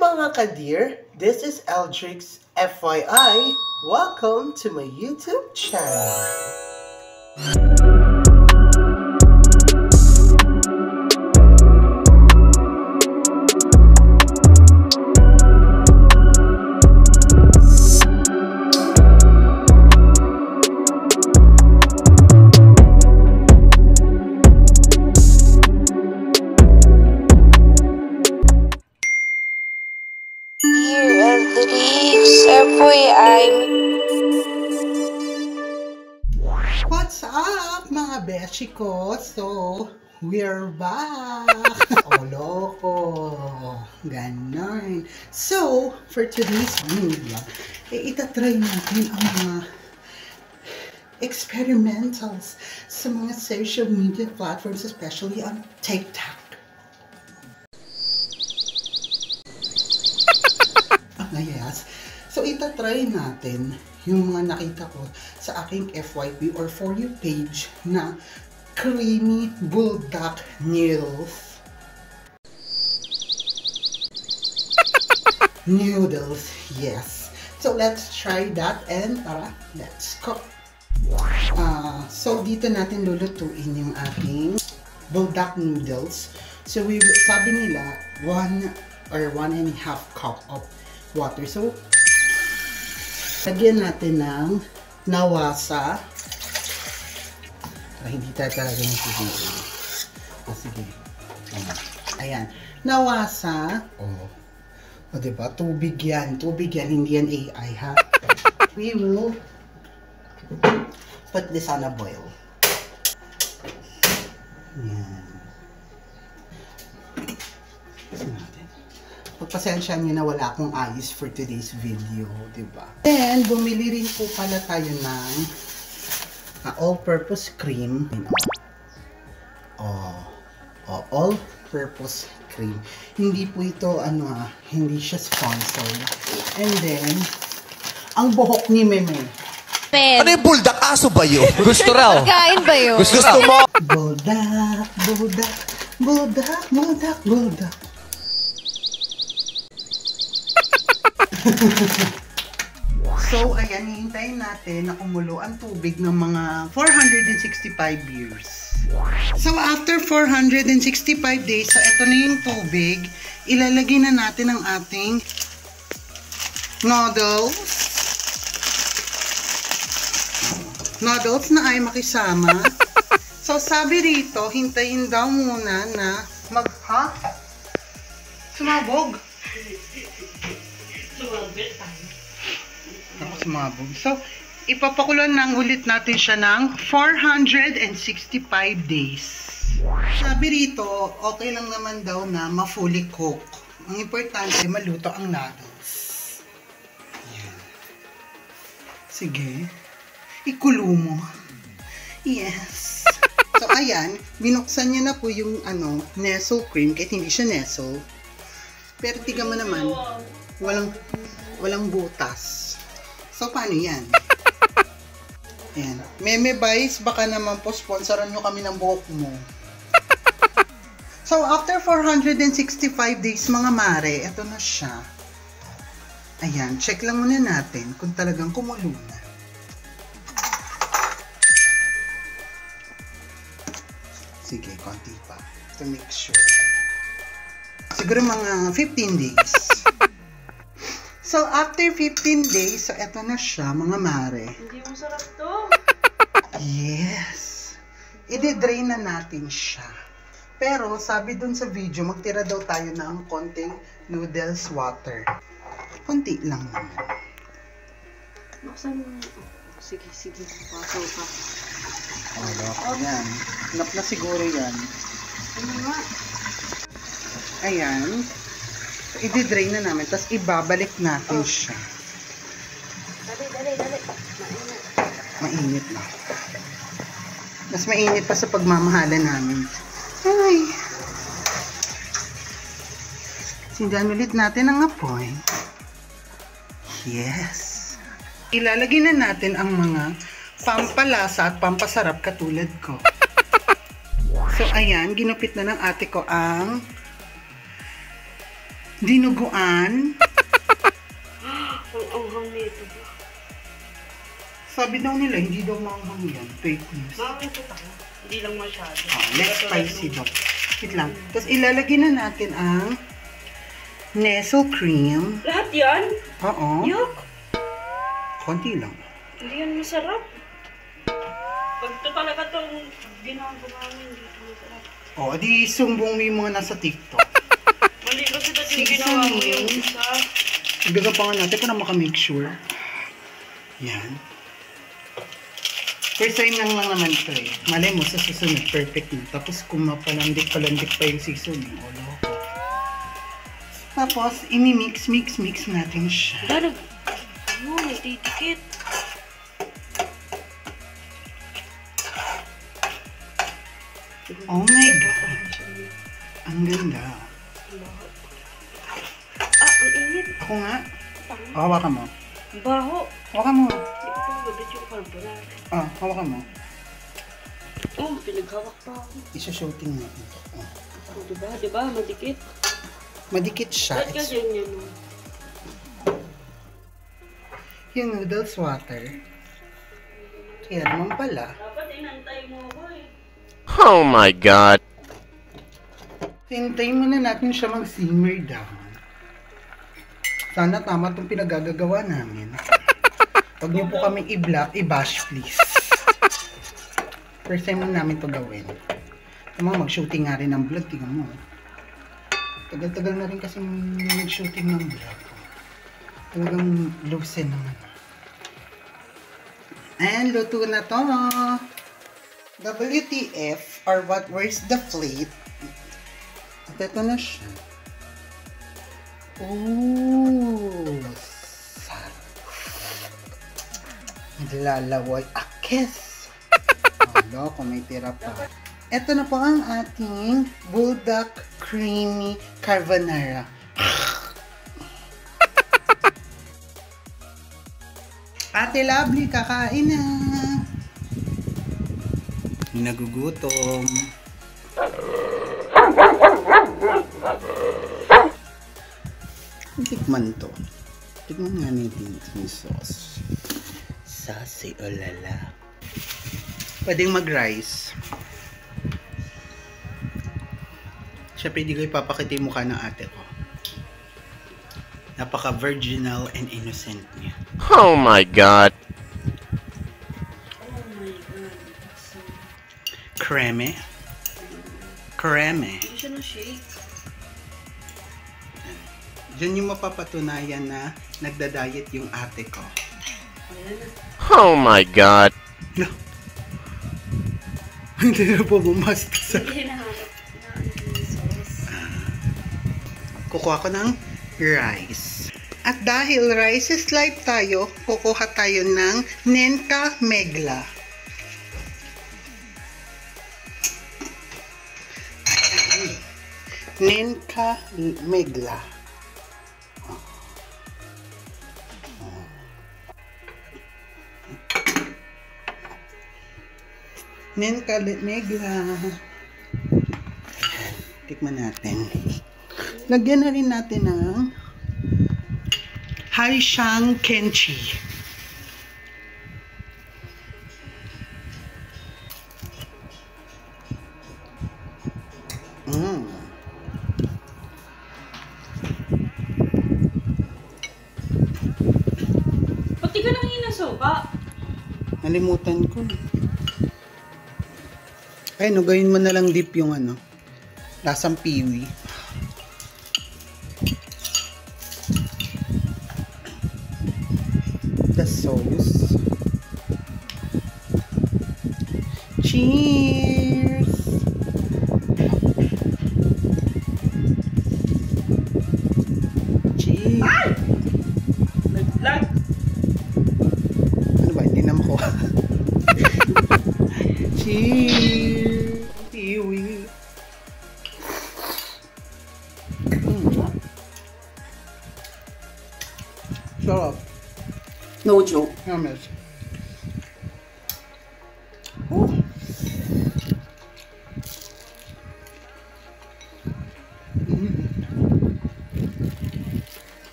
mga kadear, this is Eldrix FYI. Welcome to my YouTube channel. What's up mga beshi ko? So, we're back! Oh, loko! Ganon. So, for today's video, itatry natin ang mga experimentals sa mga social media platforms, especially on TikTok. Yes. So, itatry natin yung mga nakita ko sa aking FYP or For You page na creamy bulldog noodles. Noodles, yes. So, let's try that and tara, let's go. So, dito natin lulutuin yung aking bulldog noodles. So, sabi nila, 1 or 1.5 cup of water. So, lagyan natin ng nawasa. Hindi tayo talaga nagsisigil. Sige. Ayan. Nawasa. O diba? Tubig yan. Tubig yan. Hindi yan AI, ha? We will put this on a boil. Ayan. Pagpasensya nyo na wala akong ayos for today's video, diba? Then, bumili rin po pala tayo ng all-purpose cream. All-purpose cream. Hindi po ito, hindi siya sponsored. And then, ang buhok ni Meme. Ano yung buldak? Aso ba yun? Gusto raw. Kain ba yun? Gusto mo? Buldak, buldak, buldak, buldak, buldak. So, ayan, hihintayin natin na kumulo ang tubig ng mga 465 years. So, after 465 days, so ito na yung tubig, ilalagay na natin ang ating noodles. Noodles na ay makisama. So, sabi rito, hintayin daw muna na sumabog. Sumabog. So, ipapakulan lang ulit natin siya ng 465 days. Sabi rito, okay lang naman daw na ma-fully cook. Ang importante, maluto ang noodles. Ayan. Sige. Ikulo mo. Yes. So, ayan. Binuksan niya na po yung Nestle cream kahit hindi siya Nestle. Pero tiga mo naman, walang butas. So, paano yan? Ayan. Meme Vice, baka naman po sponsoran nyo kami ng buhok mo. So, after 465 days mga mare, eto na siya. Ayan, check lang muna natin kung talagang kumulo na. Sige, konti pa. To make sure. Siguro mga 15 days. So, after 15 days, so eto na siya, mga mare. Hindi mo sarap to. Yes. I-drain na natin siya. Pero, sabi dun sa video, magtira daw tayo ng konting noodles water. Konti lang naman. Buksan mo. Sige. Paso ka. Ayan. Nap na siguro yan. Ano nga? Ayan. So, i-drain na namin. Tapos, ibabalik natin siya. Dali. Mainit na. Mas mainit pa sa pagmamahala namin. Ay. Sindihan ulit natin ang apoy. Yes. Ilalagay na natin ang mga pampalasa at pampasarap katulad ko. So, ayan. Ginupit na ng ate ko ang Dinuguan. Ang anghang nito. Sabi daw nila, hindi daw maanghang yan. Fake news. Makakita ako. Hindi lang masyado. Less spicy daw. Wait lang. Tapos ilalagay na natin ang Nestle cream. Lahat yan? Oo. Yuck! Konti lang. Hindi yan masarap. Pag ito talaga itong ginagawa namin, hindi ito masarap. Di sumbong mo yung mga nasa TikTok. Mali kasi dati yung ginawa mo yung isa. Gagapangan natin para makamake sure. Yan. First time lang naman ito eh. Malay mo sa susunod, perfect na. Tapos kung mapalandik pa yung seasoning, loko. Tapos, mix natin siya. Dalag. Ano, nagtitikit. Oh my God. Ang ganda. Ang init. Ako nga. Hawakan mo. Baho. Hawakan mo. Hindi ko pagbagat yung carbonara. Hawakan mo. Pinaghawak pa ako. Isa-shooting natin. Diba? Madikit. Madikit siya. Ba't kasi yun? Yung noodles water. Kaya naman pala. Dapat inantay mo ako eh. Oh my God. Hintayin muna natin siya mag-simmer down. Sana tama itong pinagagagawa namin. Huwag niyo po kaming i-bash please. First time na namin ito gawin. Tama, mag-shooting nga rin ng vlog. Tingnan mo. Tagal-tagal na rin kasi nag-shooting ng vlog. Talagang loosen naman. And luto na to. WTF or what? Where's the plate? At ito na siya. Ooh, sarap. Naglalaway. Kiss! Loko, may tira pa. Ito na po ang ating bulldog creamy carbonara. Ate Lovely, kakain na. Nagugutom. Tikman to. Tikman nga natin yung sauce. Sasi o lala. Pwedeng mag-rice. Siyempre, hindi ko ipapakita yung mukha ng ate ko. Napaka-virginal and innocent niya. Oh my God. Creme. Creme. Hindi siya na-shake. Diyan yung mapapatunayan na nagda-diet yung ate ko. Oh my God. No. Hindi na po bumasta sa... Hindi nahanap na yung sauce. Kukuha ko ng rice. At dahil rice is life tayo, kukuha tayo ng Nenka Megla. Nenka Megla. Nenka Megla. Tikman natin. Lagyan na rin natin ng Haishang Kenchi. Pati ka nang inasuka. Nalimutan ko. Ay, no, gawin mo na lang dip yung ano, lasang piwi. The sauce. Cheers! Cheers! Ay! Naglag! Ano ba? Hindi na makuha. Cheers! Piwi. Sarap. No joke. Yamis. Oh.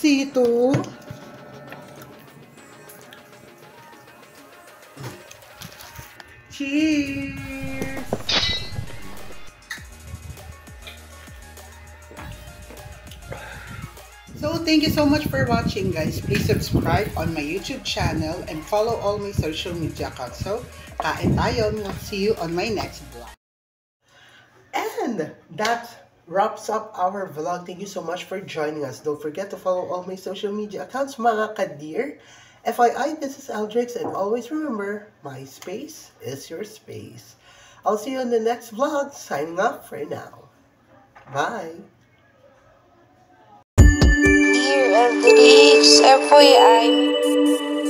kasi ito. Cheers! So, thank you so much for watching, guys. Please subscribe on my YouTube channel and follow all my social media accounts. So, kain tayo. We'll see you on my next vlog. And that wraps up our vlog. Thank you so much for joining us. Don't forget to follow all my social media accounts, mga kadeer. FYI, this is Aldrix, and always remember, my space is your space. I'll see you in the next vlog. Signing off for now. Bye! Dear Aldrix, FYI,